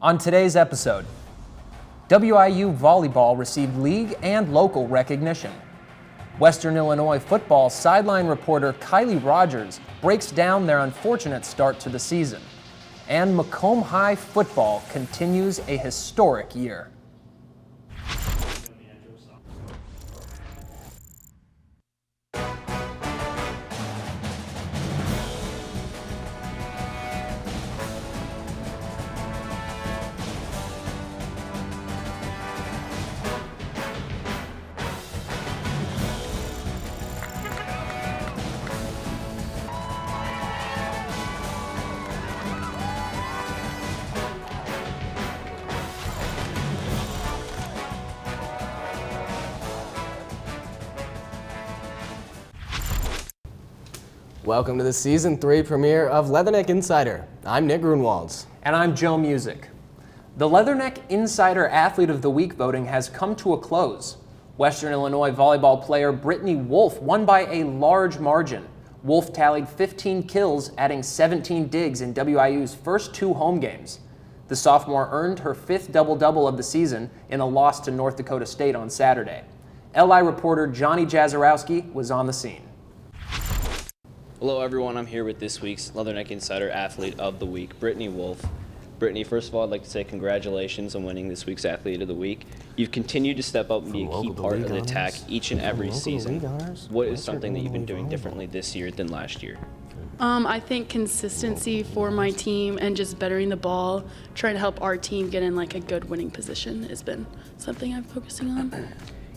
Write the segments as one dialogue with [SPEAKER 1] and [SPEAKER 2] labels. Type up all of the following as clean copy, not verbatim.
[SPEAKER 1] On today's episode, WIU volleyball received league and local recognition. Western Illinois football sideline reporter Kylie Rogers breaks down their unfortunate start to the season. And Macomb High football continues a historic year.
[SPEAKER 2] Welcome to the Season 3 premiere of Leatherneck Insider. I'm Nick Grunwald.
[SPEAKER 1] And I'm Joe Music. The Leatherneck Insider Athlete of the Week voting has come to a close. Western Illinois volleyball player Brittany Wolf won by a large margin. Wolf tallied 15 kills, adding 17 digs in WIU's first 2 home games. The sophomore earned her 5th double-double of the season in a loss to North Dakota State on Saturday. LI reporter Johnny Jazarowski was on the scene.
[SPEAKER 3] Hello everyone, I'm here with this week's Leatherneck Insider Athlete of the Week, Brittany Wolf. Brittany, first of all, I'd like to say congratulations on winning this week's Athlete of the Week. You've continued to step up and be a key part of the attack each and every season. What is something that you've been doing differently this year than last year?
[SPEAKER 4] I think consistency for my team and just bettering the ball, trying to help our team get in like a good winning position has been something I'm focusing on.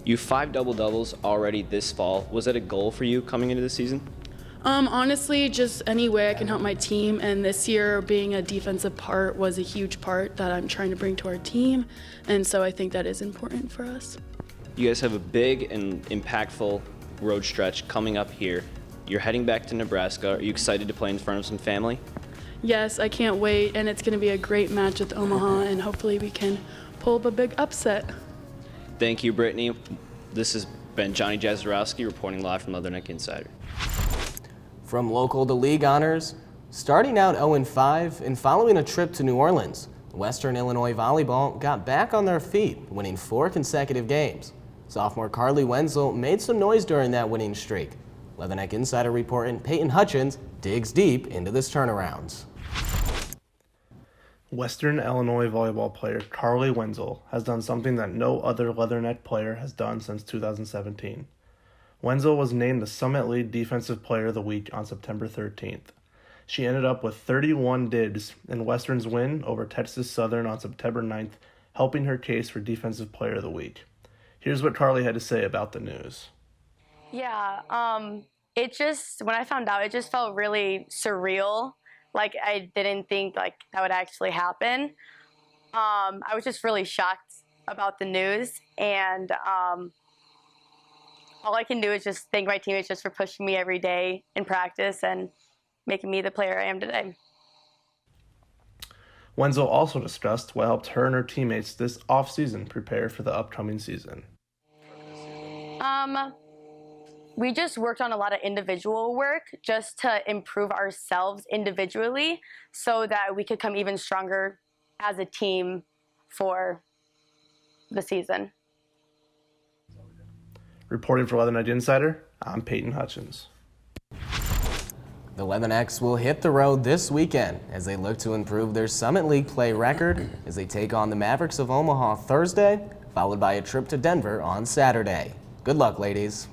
[SPEAKER 3] You have 5 double-doubles already this fall. Was that a goal for you coming into the season?
[SPEAKER 4] Honestly, just any way I can help my team, and this year being a defensive part was a huge part that I'm trying to bring to our team, and so I think that is important for us.
[SPEAKER 3] You guys have a big and impactful road stretch coming up here. You're heading back to Nebraska. Are you excited to play in front of some family?
[SPEAKER 4] Yes, I can't wait, and it's going to be a great match with Omaha, and hopefully we can pull up a big upset.
[SPEAKER 3] Thank you, Brittany. This has been Johnny Jazarowski reporting live from Leatherneck Insider.
[SPEAKER 2] From local to league honors, starting out 0-5 and following a trip to New Orleans, Western Illinois volleyball got back on their feet, winning 4 consecutive games. Sophomore Carly Wenzel made some noise during that winning streak. Leatherneck Insider reporting Peyton Hutchins digs deep into this turnaround.
[SPEAKER 5] Western Illinois volleyball player Carly Wenzel has done something that no other Leatherneck player has done since 2017. Wenzel was named the Summit League Defensive Player of the Week on September 13th. She ended up with 31 digs in Western's win over Texas Southern on September 9th, helping her case for Defensive Player of the Week. Here's what Carly had to say about the news.
[SPEAKER 6] Yeah, when I found out, it just felt really surreal. Like, I didn't think, that would actually happen. I was just really shocked about the news, and all I can do is just thank my teammates just for pushing me every day in practice and making me the player I am today.
[SPEAKER 5] Wenzel also discussed what helped her and her teammates this offseason prepare for the upcoming season.
[SPEAKER 6] We just worked on a lot of individual work just to improve ourselves individually so that we could come even stronger as a team for the season.
[SPEAKER 5] Reporting for Leatherneck Insider, I'm Peyton Hutchins.
[SPEAKER 2] The Leathernecks will hit the road this weekend as they look to improve their Summit League play record as they take on the Mavericks of Omaha Thursday, followed by a trip to Denver on Saturday. Good luck, ladies.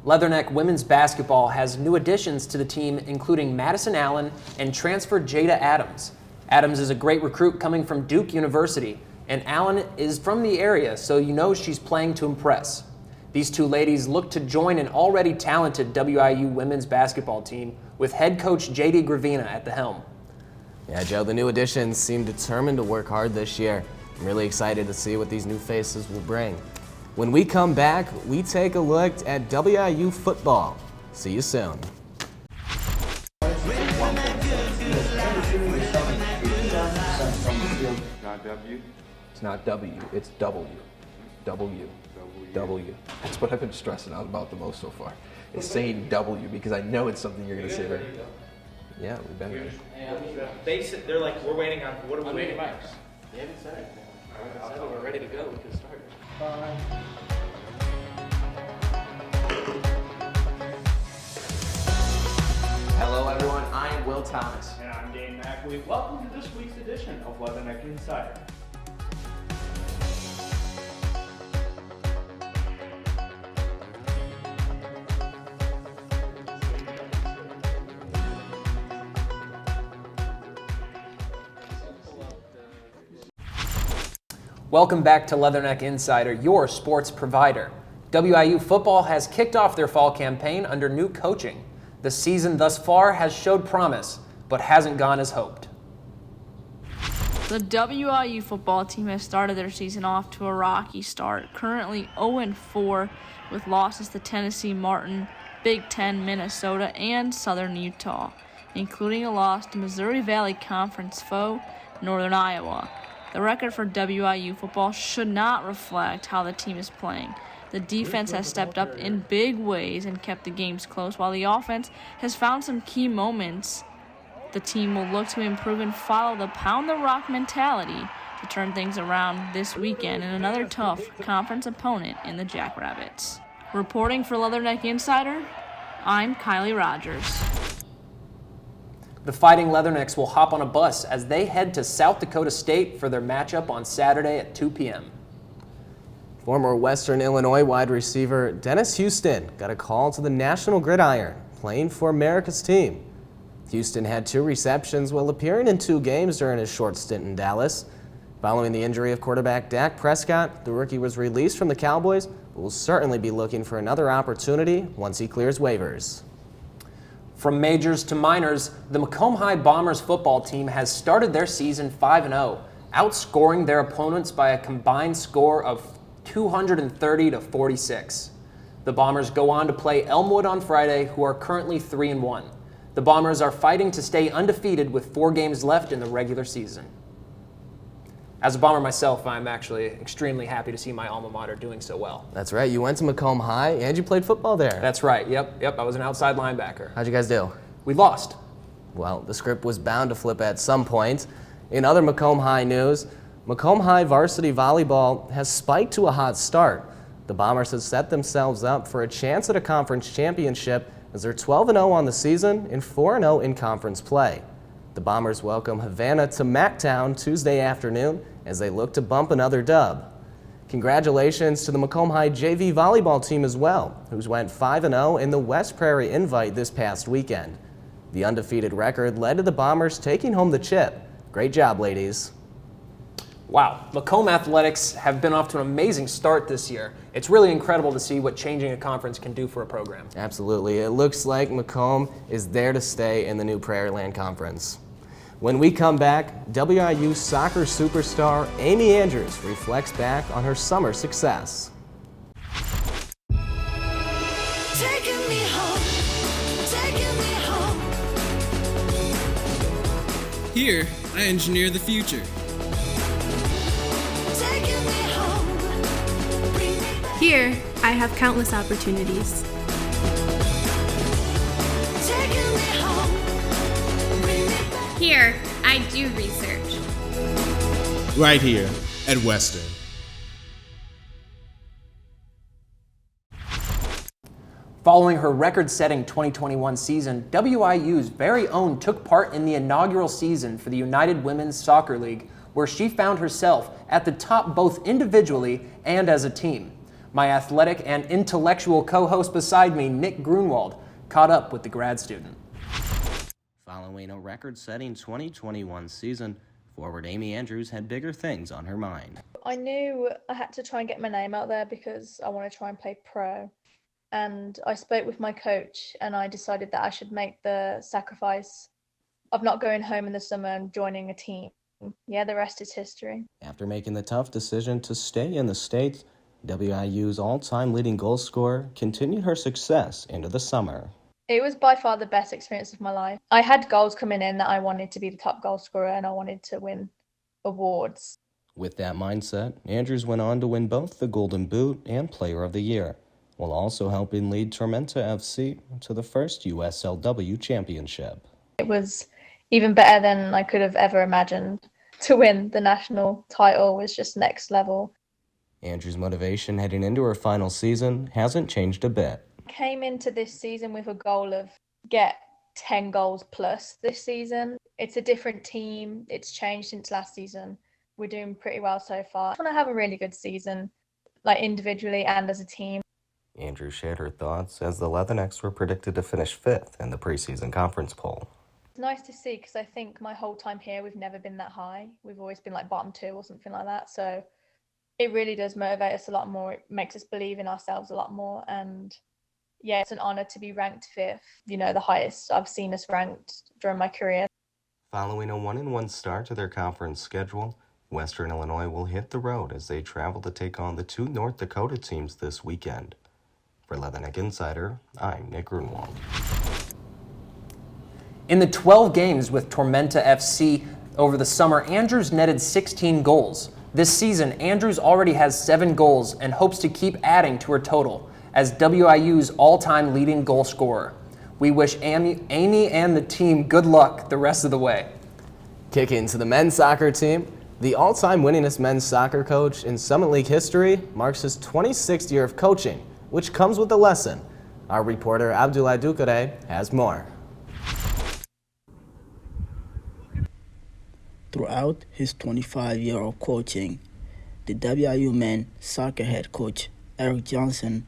[SPEAKER 1] Leatherneck women's basketball has new additions to the team, including Madison Allen and transfer Jada Adams. Adams is a great recruit coming from Duke University, and Allen is from the area, so you know she's playing to impress. These 2 ladies look to join an already talented WIU women's basketball team with head coach J.D. Gravina at the helm.
[SPEAKER 2] Yeah, Joe, the new additions seem determined to work hard this year. I'm really excited to see what these new faces will bring. When we come back, we take a look at WIU football. See you soon.
[SPEAKER 7] Not W?
[SPEAKER 8] It's not W, it's W. W. W. That's what I've been stressing out about the most so far. Is saying W because I know it's something you're going to say right.
[SPEAKER 2] Yeah, we've been there.
[SPEAKER 7] They're like, we're waiting on, what are we waiting on?
[SPEAKER 2] They haven't said anything. They said we're ready to go. We can start.
[SPEAKER 9] Hello everyone, I am Will Thomas.
[SPEAKER 7] And I'm Dane McAwee. Welcome to this week's edition of Leatherneck Insider.
[SPEAKER 1] Welcome back to Leatherneck Insider, your sports provider. WIU football has kicked off their fall campaign under new coaching. The season thus far has showed promise, but hasn't gone as hoped.
[SPEAKER 10] The WIU football team has started their season off to a rocky start, currently 0-4 with losses to Tennessee Martin, Big Ten Minnesota, and Southern Utah, including a loss to Missouri Valley Conference foe, Northern Iowa. The record for WIU football should not reflect how the team is playing. The defense has stepped up in big ways and kept the games close, while the offense has found some key moments. The team will look to improve and follow the pound the rock mentality to turn things around this weekend in another tough conference opponent in the Jackrabbits. Reporting for Leatherneck Insider, I'm Kylie Rogers.
[SPEAKER 1] The Fighting Leathernecks will hop on a bus as they head to South Dakota State for their matchup on Saturday at 2 p.m.
[SPEAKER 2] Former Western Illinois wide receiver Dennis Houston got a call to the National Gridiron, playing for America's team. Houston had 2 receptions while appearing in 2 games during his short stint in Dallas. Following the injury of quarterback Dak Prescott, the rookie was released from the Cowboys, but will certainly be looking for another opportunity once he clears waivers.
[SPEAKER 1] From majors to minors, the Macomb High Bombers football team has started their season 5-0, outscoring their opponents by a combined score of 230-46. The Bombers go on to play Elmwood on Friday, who are currently 3-1. The Bombers are fighting to stay undefeated with 4 games left in the regular season. As a Bomber myself, I'm actually extremely happy to see my alma mater doing so well.
[SPEAKER 2] That's right, you went to Macomb High and you played football there.
[SPEAKER 1] That's right, yep, I was an outside linebacker.
[SPEAKER 2] How'd you guys do?
[SPEAKER 1] We lost.
[SPEAKER 2] Well, the script was bound to flip at some point. In other Macomb High news, Macomb High varsity volleyball has spiked to a hot start. The Bombers have set themselves up for a chance at a conference championship as they're 12-0 on the season and 4-0 in conference play. The Bombers welcome Havana to Mactown Tuesday afternoon as they look to bump another dub. Congratulations to the Macomb High JV volleyball team as well, who went 5-0 in the West Prairie Invite this past weekend. The undefeated record led to the Bombers taking home the chip. Great job, ladies.
[SPEAKER 1] Wow, Macomb athletics have been off to an amazing start this year. It's really incredible to see what changing a conference can do for a program.
[SPEAKER 2] Absolutely. It looks like Macomb is there to stay in the new Prairie Land Conference. When we come back, WIU soccer superstar Amy Andrews reflects back on her summer success.
[SPEAKER 11] Taking me home.
[SPEAKER 12] Here, I engineer the future.
[SPEAKER 13] Here, I have countless opportunities.
[SPEAKER 14] Here, I do research.
[SPEAKER 12] Right here at Western.
[SPEAKER 1] Following her record-setting 2021 season, WIU's very own took part in the inaugural season for the United Women's Soccer League, where she found herself at the top both individually and as a team. My athletic and intellectual co-host beside me, Nick Grunwald, caught up with the grad student.
[SPEAKER 2] Following a record-setting 2021 season, forward Amy Andrews had bigger things on her mind.
[SPEAKER 15] I knew I had to try and get my name out there because I want to try and play pro. And I spoke with my coach and I decided that I should make the sacrifice of not going home in the summer and joining a team. Yeah, the rest is history.
[SPEAKER 2] After making the tough decision to stay in the States, WIU's all-time leading goal scorer continued her success into the summer.
[SPEAKER 15] It was by far the best experience of my life. I had goals coming in that I wanted to be the top goal scorer and I wanted to win awards.
[SPEAKER 2] With that mindset, Andrews went on to win both the Golden Boot and Player of the Year, while also helping lead Tormenta FC to the first USLW championship.
[SPEAKER 15] it was even better than I could have ever imagined. To win the national title was just next level.
[SPEAKER 2] Andrew's motivation heading into her final season hasn't changed a bit.
[SPEAKER 15] Came into this season with a goal of get 10 goals plus this season. It's a different team. It's changed since last season. We're doing pretty well so far. I want to have a really good season, like individually and as a team.
[SPEAKER 2] Andrew shared her thoughts as the Leathernecks were predicted to finish 5th in the preseason conference poll.
[SPEAKER 15] It's nice to see because I think my whole time here we've never been that high. We've always been like bottom 2 or something like that. So it really does motivate us a lot more. It makes us believe in ourselves a lot more. And yeah, it's an honor to be ranked 5th, the highest I've seen us ranked during my career.
[SPEAKER 2] Following a 1-1 start to their conference schedule, Western Illinois will hit the road as they travel to take on the 2 North Dakota teams this weekend. For Leatherneck Insider, I'm Nick Grunwald.
[SPEAKER 1] In the 12 games with Tormenta FC over the summer, Andrews netted 16 goals. This season, Andrews already has 7 goals and hopes to keep adding to her total as WIU's all-time leading goal scorer. We wish Amy and the team good luck the rest of the way.
[SPEAKER 2] Kicking to the men's soccer team, the all-time winningest men's soccer coach in Summit League history marks his 26th year of coaching, which comes with a lesson. Our reporter Abdoulaye Dukare has more.
[SPEAKER 16] Throughout his 25-year of coaching, the WIU men's soccer head coach Eric Johnson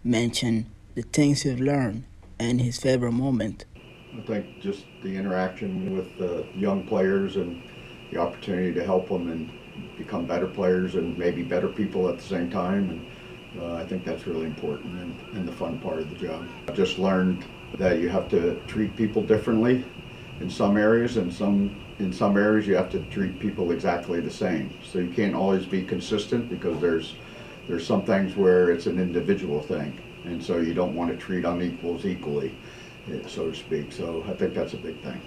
[SPEAKER 16] mentioned the things he's learned and his favorite moment.
[SPEAKER 17] I think just the interaction with the young players and the opportunity to help them and become better players and maybe better people at the same time. And I think that's really important and the fun part of the job. I've just learned that you have to treat people differently in some areas, and in some areas you have to treat people exactly the same. So you can't always be consistent because there's some things where it's an individual thing, and so you don't want to treat unequals equally, so to speak. So I think that's a big thing.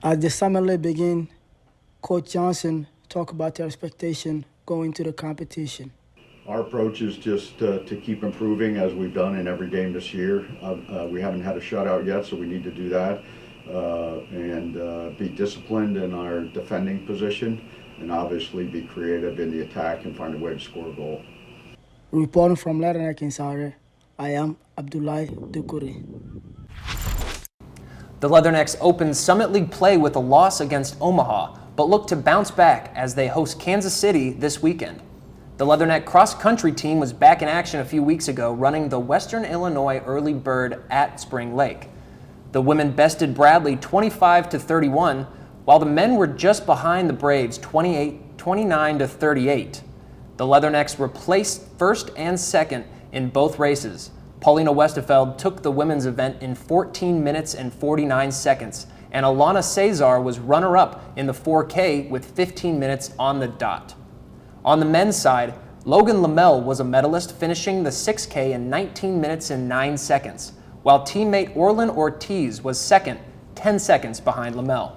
[SPEAKER 16] As the summer league begins, Coach Johnson talked about their expectation going to the competition.
[SPEAKER 17] Our approach is just to keep improving as we've done in every game this year. We haven't had a shutout yet, so we need to do that. And be disciplined in our defending position, and obviously be creative in the attack and find a way to score a goal.
[SPEAKER 16] Reporting from Leatherneck Insider, I am Abdoulaye Dukure.
[SPEAKER 1] The Leathernecks opened Summit League play with a loss against Omaha, but look to bounce back as they host Kansas City this weekend. The Leatherneck cross-country team was back in action a few weeks ago, running the Western Illinois Early Bird at Spring Lake. The women bested Bradley 25-31, while the men were just behind the Braves 29-38. The Leathernecks replaced first and second in both races. Paulina Westerfeld took the women's event in 14 minutes and 49 seconds, and Alana Cesar was runner-up in the 4K with 15 minutes on the dot. On the men's side, Logan Lamel was a medalist, finishing the 6K in 19 minutes and 9 seconds, while teammate Orlin Ortiz was second, 10 seconds behind Lamel.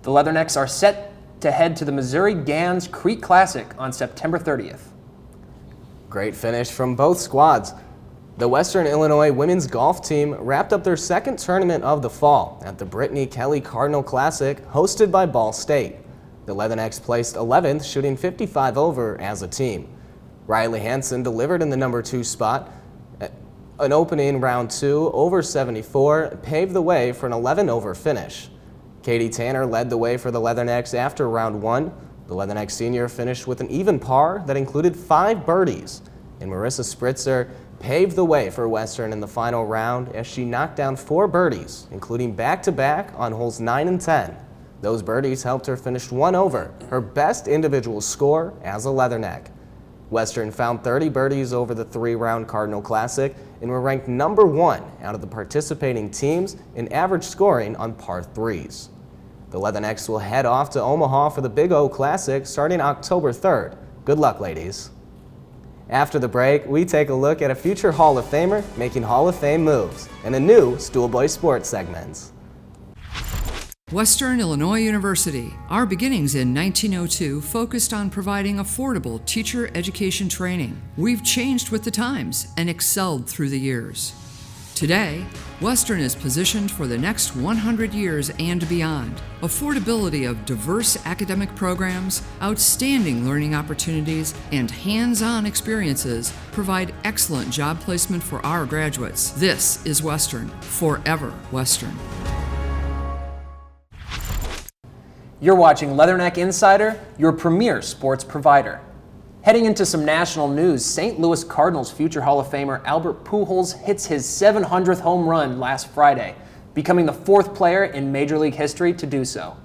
[SPEAKER 1] The Leathernecks are set to head to the Missouri Gans Creek Classic on September 30th.
[SPEAKER 2] Great finish from both squads. The Western Illinois women's golf team wrapped up their second tournament of the fall at the Brittany Kelly Cardinal Classic hosted by Ball State. The Leathernecks placed 11th, shooting 55 over as a team. Riley Hansen delivered in the number 2 spot. An opening round 2 over 74 paved the way for an 11 over finish. Katie Tanner led the way for the Leathernecks after round 1. The Leatherneck senior finished with an even par that included 5 birdies, and Marissa Spritzer paved the way for Western in the final round as she knocked down 4 birdies, including back-to-back on holes 9 and 10. Those birdies helped her finish 1 over, her best individual score as a Leatherneck. Western found 30 birdies over the 3-round Cardinal Classic and were ranked number 1 out of the participating teams in average scoring on par 3s. The Leathernecks will head off to Omaha for the Big O Classic starting October 3rd. Good luck, ladies. After the break, we take a look at a future Hall of Famer making Hall of Fame moves and a new Stool Boy Sports segment.
[SPEAKER 18] Western Illinois University. Our beginnings in 1902 focused on providing affordable teacher education training. We've changed with the times and excelled through the years. Today, Western is positioned for the next 100 years and beyond. Affordability of diverse academic programs, outstanding learning opportunities, and hands-on experiences provide excellent job placement for our graduates. This is Western, forever Western.
[SPEAKER 1] You're watching Leatherneck Insider, your premier sports provider. Heading into some national news, St. Louis Cardinals future Hall of Famer Albert Pujols hits his 700th home run last Friday, becoming the 4th player in Major League history to do so.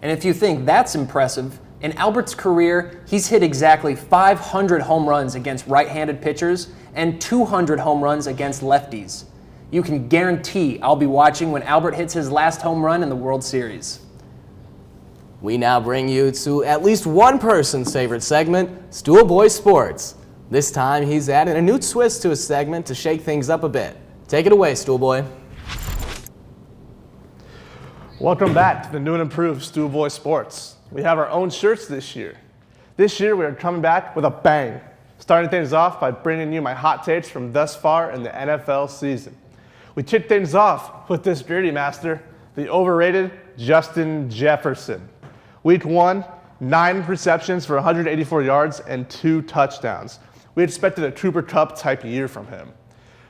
[SPEAKER 1] And if you think that's impressive, in Albert's career, he's hit exactly 500 home runs against right-handed pitchers and 200 home runs against lefties. You can guarantee I'll be watching when Albert hits his last home run in the World Series.
[SPEAKER 2] We now bring you to at least one person's favorite segment, Stool Boy Sports. This time, he's added a new twist to his segment to shake things up a bit. Take it away, Stool Boy.
[SPEAKER 5] Welcome back to the new and improved Stool Boy Sports. We have our own shirts this year. This year we are coming back with a bang, starting things off by bringing you my hot takes from thus far in the NFL season. We kick things off with this dirty master, the overrated Justin Jefferson. Week 1, 9 receptions for 184 yards and 2 touchdowns. We expected a Cooper Kupp type year from him.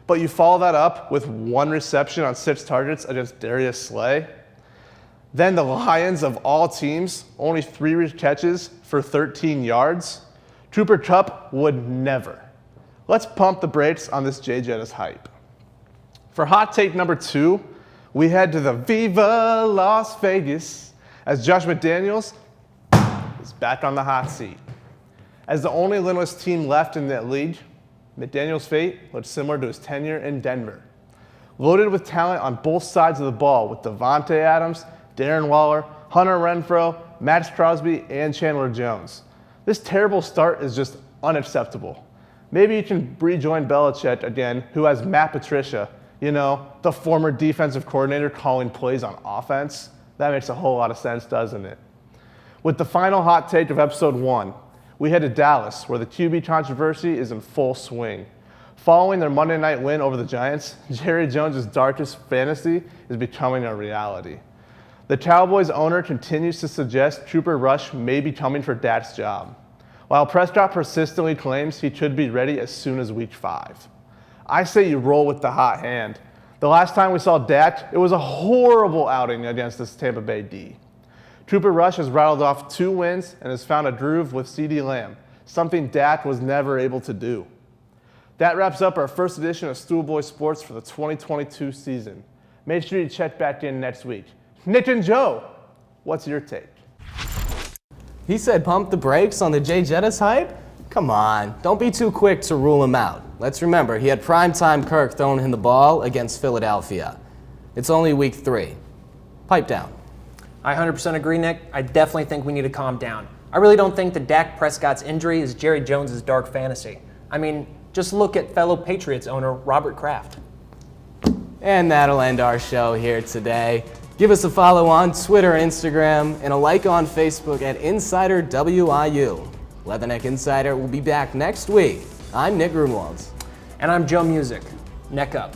[SPEAKER 5] But you follow that up with 1 reception on 6 targets against Darius Slay. Then the Lions, of all teams, only 3 catches for 13 yards. Cooper Kupp would never. Let's pump the brakes on this J. Jettis hype. For hot take number 2, we head to the Viva Las Vegas as Josh McDaniels is back on the hot seat. As the only winless team left in that league, McDaniels' fate looks similar to his tenure in Denver. Loaded with talent on both sides of the ball with Devontae Adams, Darren Waller, Hunter Renfrow, Max Crosby, and Chandler Jones. This terrible start is just unacceptable. Maybe you can rejoin Belichick again, who has Matt Patricia, the former defensive coordinator calling plays on offense. That makes a whole lot of sense, doesn't it? With the final hot take of episode 1, we head to Dallas, where the QB controversy is in full swing. Following their Monday night win over the Giants, Jerry Jones' darkest fantasy is becoming a reality. The Cowboys owner continues to suggest Cooper Rush may be coming for Dak's job, while Prescott persistently claims he should be ready as soon as week 5. I say you roll with the hot hand. The last time we saw Dak, it was a horrible outing against this Tampa Bay D. Cooper Rush has rattled off 2 wins and has found a groove with CeeDee Lamb, something Dak was never able to do. That wraps up our first edition of Stool Boy Sports for the 2022 season. Make sure you check back in next week. Nick and Joe, what's your take?
[SPEAKER 2] He said pump the brakes on the J. Jettis hype? Come on, don't be too quick to rule him out. Let's remember, he had primetime Kirk throwing him the ball against Philadelphia. It's only week 3. Pipe down.
[SPEAKER 1] I 100% agree, Nick. I definitely think we need to calm down. I really don't think that Dak Prescott's injury is Jerry Jones' dark fantasy. I mean, just look at fellow Patriots owner Robert Kraft.
[SPEAKER 2] And that'll end our show here today. Give us a follow on Twitter and Instagram, and a like on Facebook at Insider WIU. Leatherneck Insider will be back next week. I'm Nick Grunwald.
[SPEAKER 1] And I'm Joe Music. Neck up.